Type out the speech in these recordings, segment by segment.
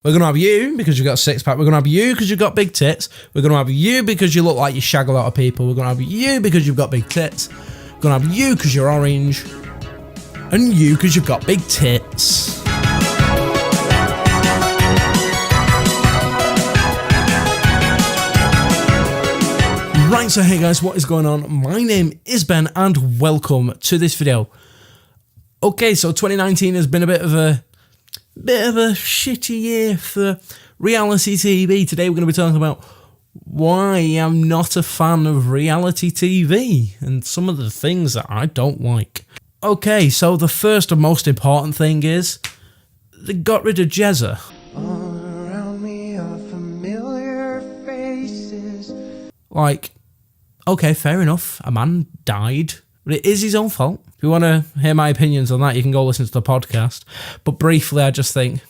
We're going to have you because you've got a six-pack. We're going to have you because you've got big tits. We're going to have you because you look like you shag a lot of people. We're going to have you because you've got big tits. We're going to have you because you're orange. And you because you've got big tits. Right, so hey guys, what is going on? My name is Ben and welcome to this video. Okay, so 2019 has been a bit of a shitty year for reality TV. Today we're going to be talking about why I'm not a fan of reality TV and some of the things that I don't like. Okay, so the first and most important thing is they got rid of Jezza. All around me are familiar faces. Like, okay, fair enough. A man died, but it is his own fault. If you want to hear my opinions on that, you can go listen to the podcast. But briefly, I just think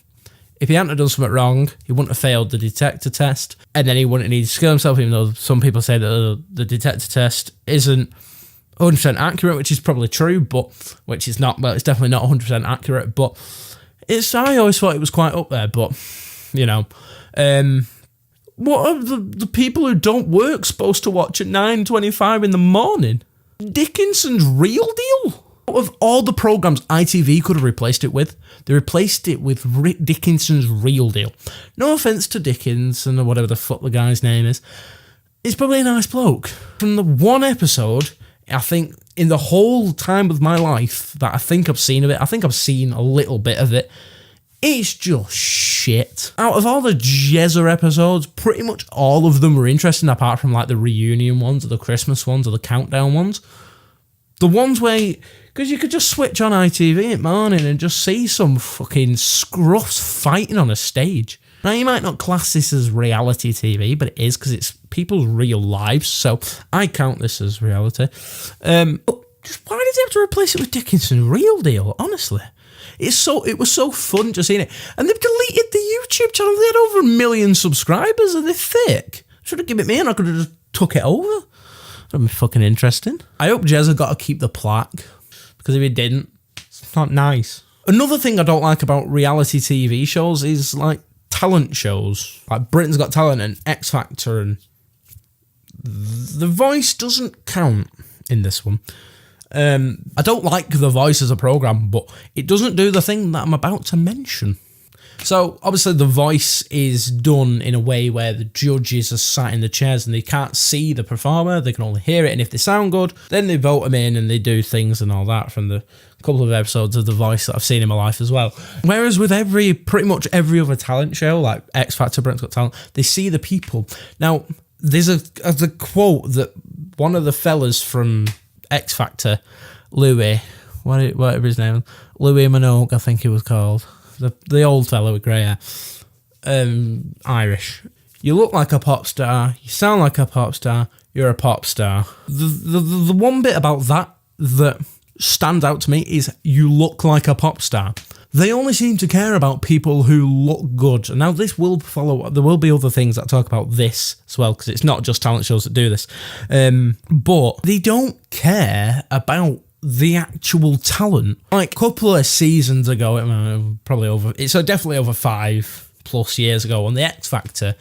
if he hadn't done something wrong, he wouldn't have failed the detector test, and then he wouldn't need to kill himself, even though some people say that the detector test isn't 100% accurate, which is probably true, but which is not. Well, it's definitely not 100% accurate, but I always thought it was quite up there. But you know, what are the people who don't work supposed to watch at 9:25 in the morning? Dickinson's Real Deal? Out of all the programmes ITV could have replaced it with, they replaced it with Dickinson's Real Deal. No offence to Dickinson or whatever the fuck the guy's name is. He's probably a nice bloke. From the one episode, I think, in the whole time of my life that I think I've seen of it, I think I've seen a little bit of it, it's just shit. Out of all the Jezza episodes, pretty much all of them were interesting, apart from like the reunion ones, or the Christmas ones, or the countdown ones. The ones where, because you could just switch on ITV at morning and just see some fucking scruffs fighting on a stage. Now, you might not class this as reality TV, but it is, because it's people's real lives, so I count this as reality. But just why did they have to replace it with Dickinson Real Deal, honestly? It was so fun just seeing it. And they've deleted the YouTube channel. They had over 1 million subscribers, and they're thick. Should have given it me and I could have just took it over. That would be fucking interesting. I hope Jezza got to keep the plaque, because if he didn't, it's not nice. Another thing I don't like about reality TV shows is like talent shows. Like Britain's Got Talent and X Factor, and The Voice doesn't count in this one. I don't like The Voice as a programme, but it doesn't do the thing that I'm about to mention. So, obviously, The Voice is done in a way where the judges are sat in the chairs and they can't see the performer, they can only hear it, and if they sound good, then they vote them in and they do things and all that from the couple of episodes of The Voice that I've seen in my life as well. Whereas with pretty much every other talent show, like X Factor, Britain's Got Talent, they see the people. Now, there's a quote that one of the fellas from X Factor, Louis, whatever his name, Louis Minogue, I think he was called, the old fellow with grey hair, Irish. You look like a pop star, you sound like a pop star, you're a pop star. The one bit about that stands out to me is you look like a pop star. They only seem to care about people who look good. Now, this will follow. There will be other things that talk about this as well, because it's not just talent shows that do this. But they don't care about the actual talent. Like a couple of seasons ago, it's definitely over 5+ years ago, on the X Factor,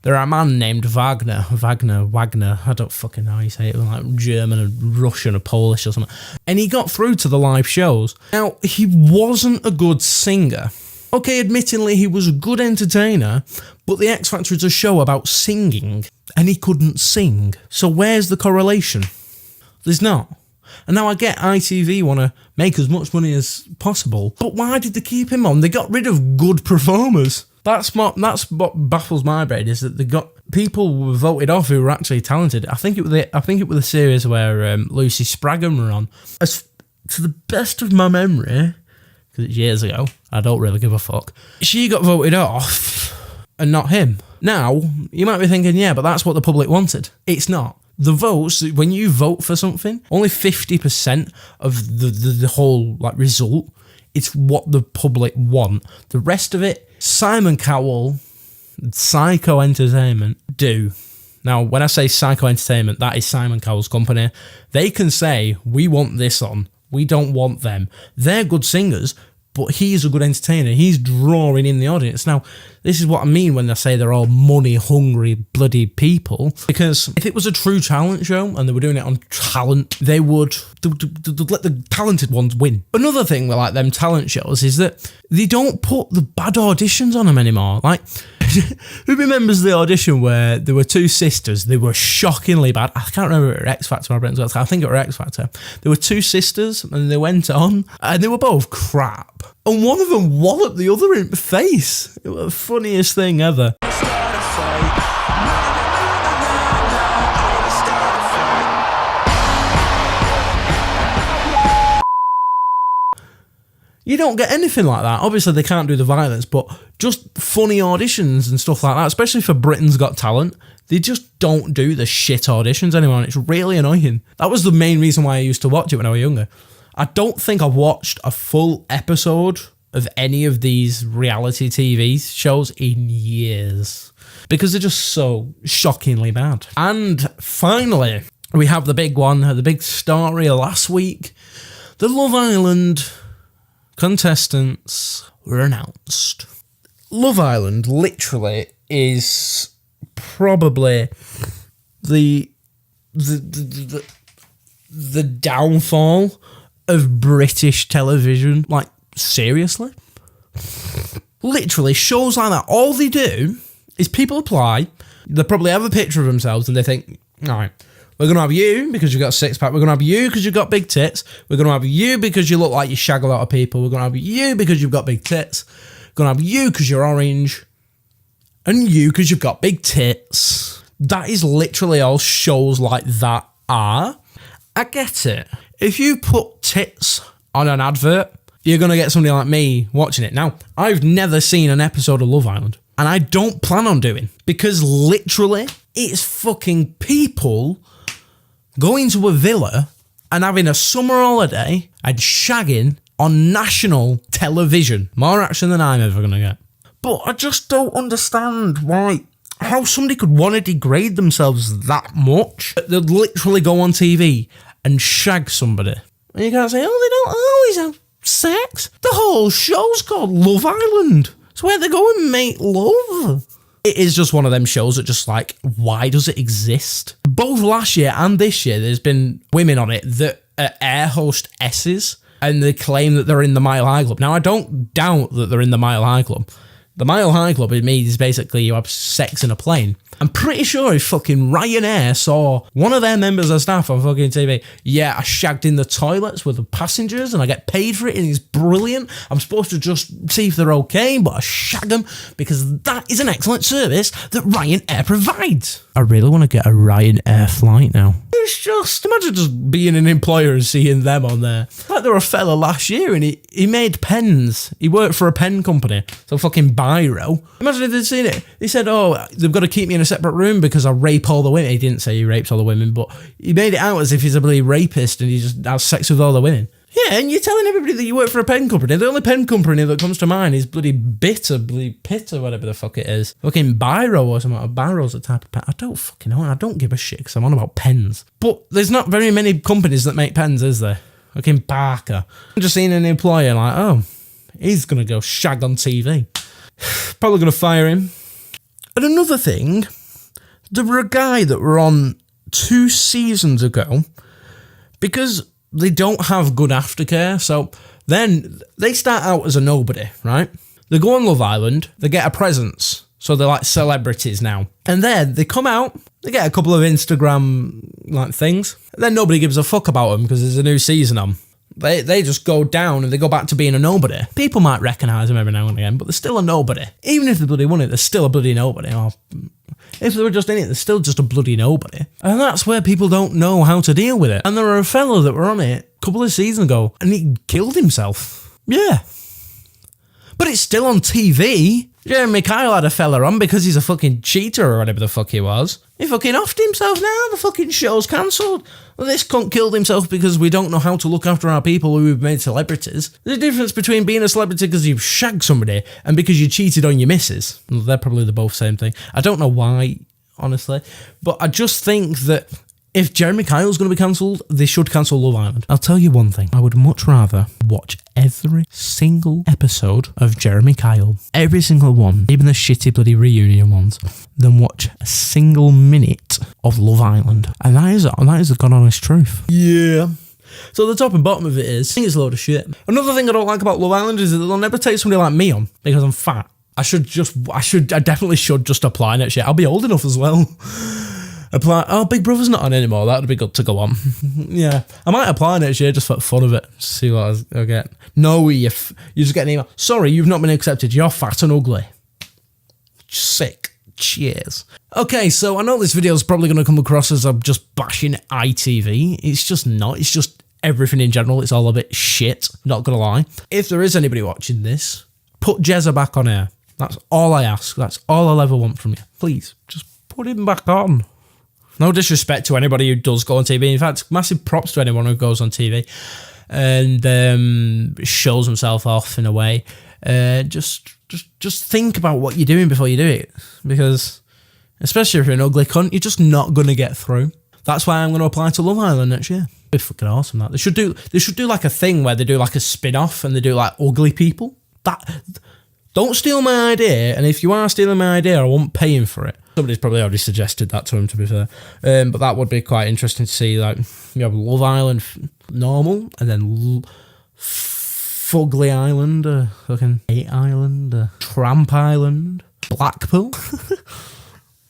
there are a man named Wagner, I don't fucking know how you say it, like German or Russian or Polish or something. And he got through to the live shows. Now, he wasn't a good singer. Okay, admittingly, he was a good entertainer, but the X Factor is a show about singing, and he couldn't sing. So where's the correlation? There's not. And now I get ITV want to make as much money as possible, but why did they keep him on? They got rid of good performers. That's what baffles my brain, is that they got people were voted off who were actually talented. I think it was the series where Lucy Spraggan were on. As to the best of my memory, because it's years ago, I don't really give a fuck, she got voted off and not him. Now, you might be thinking, yeah, but that's what the public wanted. It's not. The votes, when you vote for something, only 50% of the whole result, it's what the public want. The rest of it, Simon Cowell, Psycho Entertainment, do. Now, when I say Psycho Entertainment, that is Simon Cowell's company. They can say, we want this on. We don't want them. They're good singers, but he's a good entertainer. He's drawing in the audience. Now, this is what I mean when I say they're all money-hungry bloody people, because if it was a true talent show and they were doing it on talent, they'd let the talented ones win. Another thing with like them talent shows is that they don't put the bad auditions on them anymore. Like, who remembers the audition where there were two sisters? They were shockingly bad. I can't remember if it were X Factor or Britain's Got Talent. I think it were X Factor. There were two sisters and they went on and they were both crap. And one of them walloped the other in the face. It was the funniest thing ever. You don't get anything like that. Obviously, they can't do the violence, but just funny auditions and stuff like that, especially for Britain's Got Talent, they just don't do the shit auditions anymore, and it's really annoying. That was the main reason why I used to watch it when I was younger. I don't think I've watched a full episode of any of these reality TV shows in years, because they're just so shockingly bad. And finally, we have the big one, the big story of last week. The Love Island contestants were announced. Love Island literally is probably the downfall of British television. Like, seriously? Literally, shows like that, all they do is people apply, they probably have a picture of themselves and they think, all right, we're going to have you because you've got a six-pack. We're going to have you because you've got big tits. We're going to have you because you look like you shag a lot of people. We're going to have you because you've got big tits. We're going to have you because you're orange. And you because you've got big tits. That is literally all shows like that are. I get it. If you put tits on an advert, you're going to get somebody like me watching it. Now, I've never seen an episode of Love Island. And I don't plan on doing. Because literally, it's fucking people going to a villa and having a summer holiday and shagging on national television. More action than I'm ever going to get. But I just don't understand how somebody could want to degrade themselves that much. They'd literally go on TV and shag somebody. And you can't say, oh, they don't always have sex. The whole show's called Love Island. It's where they go and make love. It is just one of them shows that just like, why does it exist? Both last year and this year, there's been women on it that are air hostesses and they claim that they're in the Mile High Club. Now, I don't doubt that they're in the Mile High Club. The Mile High Club, it means basically you have sex in a plane. I'm pretty sure if fucking Ryanair saw one of their members of staff on fucking TV, yeah, I shagged in the toilets with the passengers and I get paid for it and it's brilliant. I'm supposed to just see if they're okay, but I shag them because that is an excellent service that Ryanair provides. I really want to get a Ryanair flight now. It's just, imagine just being an employer and seeing them on there. Like there was a fella last year and he made pens. He worked for a pen company, so fucking Biro. Imagine if they'd seen it. He said, oh, they've got to keep me in a separate room because I rape all the women. He didn't say he rapes all the women, but he made it out as if he's a bloody rapist and he just has sex with all the women. Yeah, and you're telling everybody that you work for a pen company. The only pen company that comes to mind is bloody Bitter, bloody Pitt or whatever the fuck it is. Fucking Biro or something. Biro's a type of pen. I don't fucking know. I don't give a shit because I'm on about pens. But there's not very many companies that make pens, is there? Fucking Parker. I'm just seeing an employer like, oh, he's going to go shag on TV. Probably going to fire him. And another thing, there were a guy that were on 2 seasons ago because they don't have good aftercare. So then they start out as a nobody, right? They go on Love Island, they get a presence. So they're like celebrities now. And then they come out, they get a couple of Instagram like things. And then nobody gives a fuck about them because there's a new season on. They just go down and they go back to being a nobody. People might recognise them every now and again, but they're still a nobody. Even if they bloody won it, they're still a bloody nobody. Or if they were just in it, they're still just a bloody nobody. And that's where people don't know how to deal with it. And there were a fellow that were on it a couple of seasons ago and he killed himself. Yeah. But it's still on TV. Jeremy Kyle had a fella on because he's a fucking cheater or whatever the fuck he was. He fucking offed himself now. The fucking show's cancelled. Well, this cunt killed himself because we don't know how to look after our people who we've made celebrities. There's a difference between being a celebrity because you've shagged somebody and because you cheated on your missus. Well, they're probably the both same thing. I don't know why, honestly. But I just think that If Jeremy Kyle's going to be cancelled, they should cancel Love Island. I'll tell you one thing. I would much rather watch every single episode of Jeremy Kyle, every single one, even the shitty bloody reunion ones, than watch a single minute of Love Island. And that is the god honest truth. Yeah. So the top and bottom of it is, I think it's a load of shit. Another thing I don't like about Love Island is that they'll never take somebody like me on because I'm fat. I definitely should just apply next year. I'll be old enough as well. Apply. Oh, Big Brother's not on anymore. That'd be good to go on. Yeah, I might apply next year just for fun of it. See what I get. No, you just get an email. Sorry, you've not been accepted. You're fat and ugly. Sick. Cheers. Okay, so I know this video is probably going to come across as I'm just bashing ITV. It's just not. It's just everything in general. It's all a bit shit. Not gonna lie. If there is anybody watching this, put Jezza back on air. That's all I ask. That's all I'll ever want from you. Please, just put him back on. No disrespect to anybody who does go on TV. In fact, massive props to anyone who goes on TV and shows himself off in a way. Just think about what you're doing before you do it, because especially if you're an ugly cunt, you're just not gonna get through. That's why I'm gonna apply to Love Island next year. It'd be fucking awesome. That they should do like a thing where they do like a spin-off and they do like ugly people. Don't steal my idea, and if you are stealing my idea, I won't pay him for it. Somebody's probably already suggested that to him, to be fair. But that would be quite interesting to see. Like, you have Love Island normal, and then Fugly Island, fucking 8 Island, Tramp Island, Blackpool.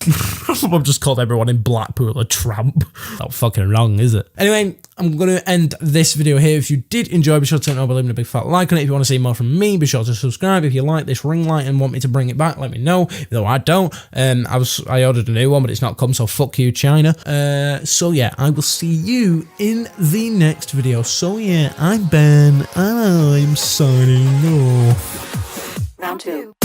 I've just called everyone in Blackpool a tramp. Not fucking wrong, is it? Anyway, I'm going to end this video here. If you did enjoy, be sure to turn over, leave me a big fat like on it. If you want to see more from me, be sure to subscribe. If you like this ring light and want me to bring it back, let me know. Though I don't. I ordered a new one, but it's not come, so fuck you, China. So yeah, I will see you in the next video. So yeah, I'm Ben, and I'm signing off. Round 2.